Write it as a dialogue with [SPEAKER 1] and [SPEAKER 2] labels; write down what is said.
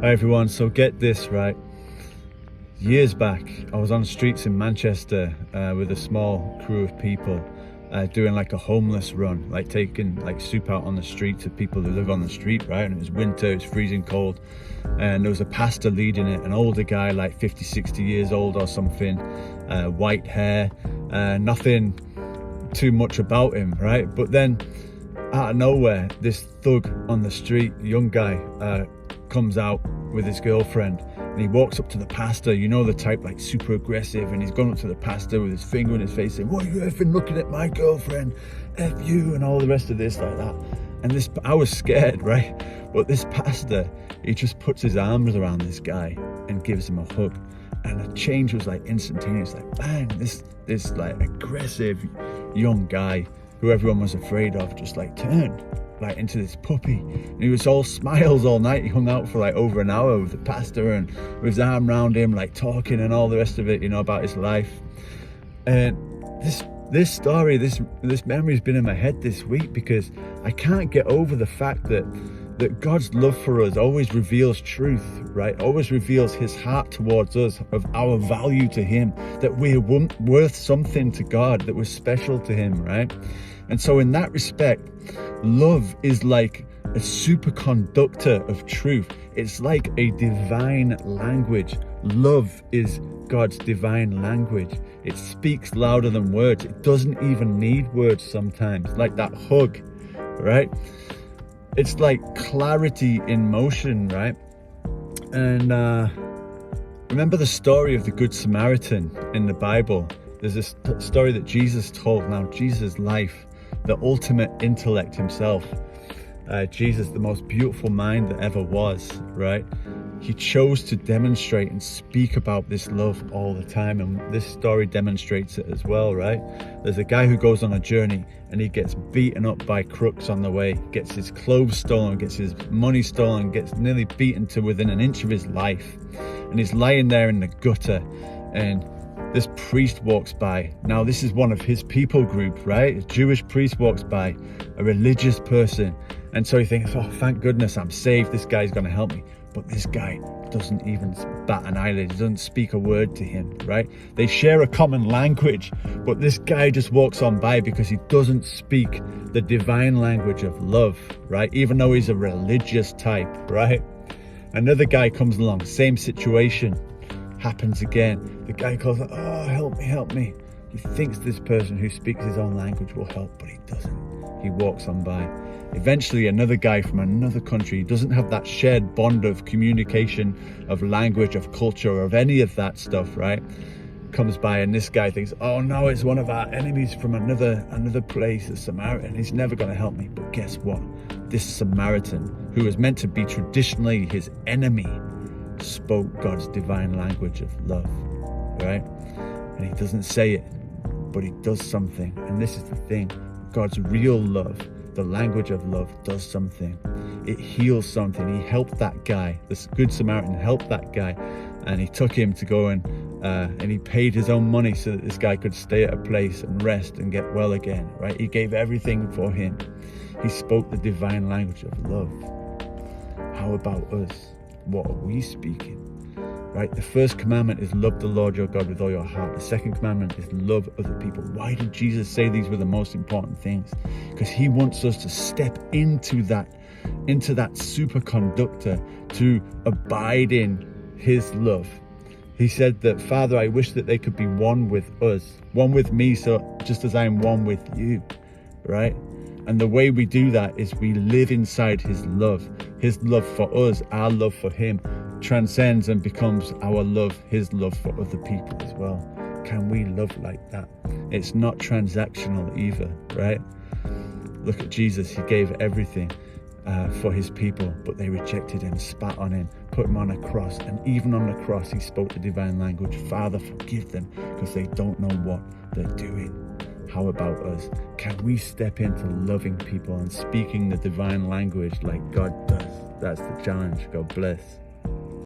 [SPEAKER 1] Hi everyone, so get this right. Years back, I was on the streets in Manchester with a small crew of people doing like a homeless run, like taking like soup out on the street to people who live on the street, right? And it was winter, it was freezing cold, and there was a pastor leading it, an older guy, like 50, 60 years old or something, white hair, nothing too much about him, right? But then out of nowhere, this thug on the street, young guy, comes out with his girlfriend, and he walks up to the pastor, you know, the type like super aggressive, and he's gone up to the pastor with his finger in his face saying, "What are you effing looking at my girlfriend? F you," and all the rest of this like that. And this, I was scared, right? But this pastor, he just puts his arms around this guy and gives him a hug, and the change was like instantaneous, like bang, this like aggressive young guy who everyone was afraid of just like turned like into this puppy, and he was all smiles all night. He hung out for like over an hour with the pastor and with his arm around him, like talking and all the rest of it, you know, about his life. And this story, this memory has been in my head this week because I can't get over the fact that God's love for us always reveals truth, right? Always reveals his heart towards us, of our value to him, that we're worth something to God, that we're special to him, right? And so in that respect, love is like a superconductor of truth. It's like a divine language. Love is God's divine language. It speaks louder than words. It doesn't even need words sometimes, like that hug, right? It's like clarity in motion, right? And remember the story of the Good Samaritan in the Bible? There's this story that Jesus told. Now, Jesus' life, the ultimate intellect himself, Jesus, the most beautiful mind that ever was, right? He chose to demonstrate and speak about this love all the time, and this story demonstrates it as well, right? There's a guy who goes on a journey and he gets beaten up by crooks on the way, gets his clothes stolen, gets his money stolen, gets nearly beaten to within an inch of his life, and he's lying there in the gutter, and this priest walks by. Now, this is one of his people group, right? A Jewish priest walks by, a religious person, and so he thinks, oh, thank goodness I'm saved, this guy's gonna help me. But this guy doesn't even bat an eyelid. He doesn't speak a word to him, right? They share a common language, but this guy just walks on by because he doesn't speak the divine language of love, right? Even though he's a religious type, right? Another guy comes along, same situation, happens again. The guy calls out, "Oh, help me, help me." He thinks this person who speaks his own language will help, but he doesn't. He walks on by. Eventually, another guy from another country, doesn't have that shared bond of communication, of language, of culture, of any of that stuff, right? Comes by, and this guy thinks, oh no, it's one of our enemies from another place, a Samaritan. He's never going to help me. But guess what? This Samaritan, who was meant to be traditionally his enemy, spoke God's divine language of love, right? And he doesn't say it, but he does something. And this is the thing, God's real love, the language of love, does something. It heals something. He helped that guy. This Good Samaritan helped that guy, and he took him to go and he paid his own money so that this guy could stay at a place and rest and get well again, right? He gave everything for him. He spoke the divine language of love. How about us? What are we speaking? Right? The first commandment is love the Lord your God with all your heart. The second commandment is love other people. Why did Jesus say these were the most important things? Because he wants us to step into that superconductor, to abide in his love. He said that, Father, I wish that they could be one with us, one with me, so just as I am one with you, right? And the way we do that is we live inside his love for us, our love for him, transcends and becomes our love, his love for other people as well. Can we love like that? It's not transactional either, right? Look at Jesus. He gave everything for his people, but they rejected him, spat on him, put him on a cross, and even on the cross he spoke the divine language. Father, forgive them because they don't know what they're doing. How about us? Can we step into loving people and speaking the divine language like God does? That's the challenge. God bless.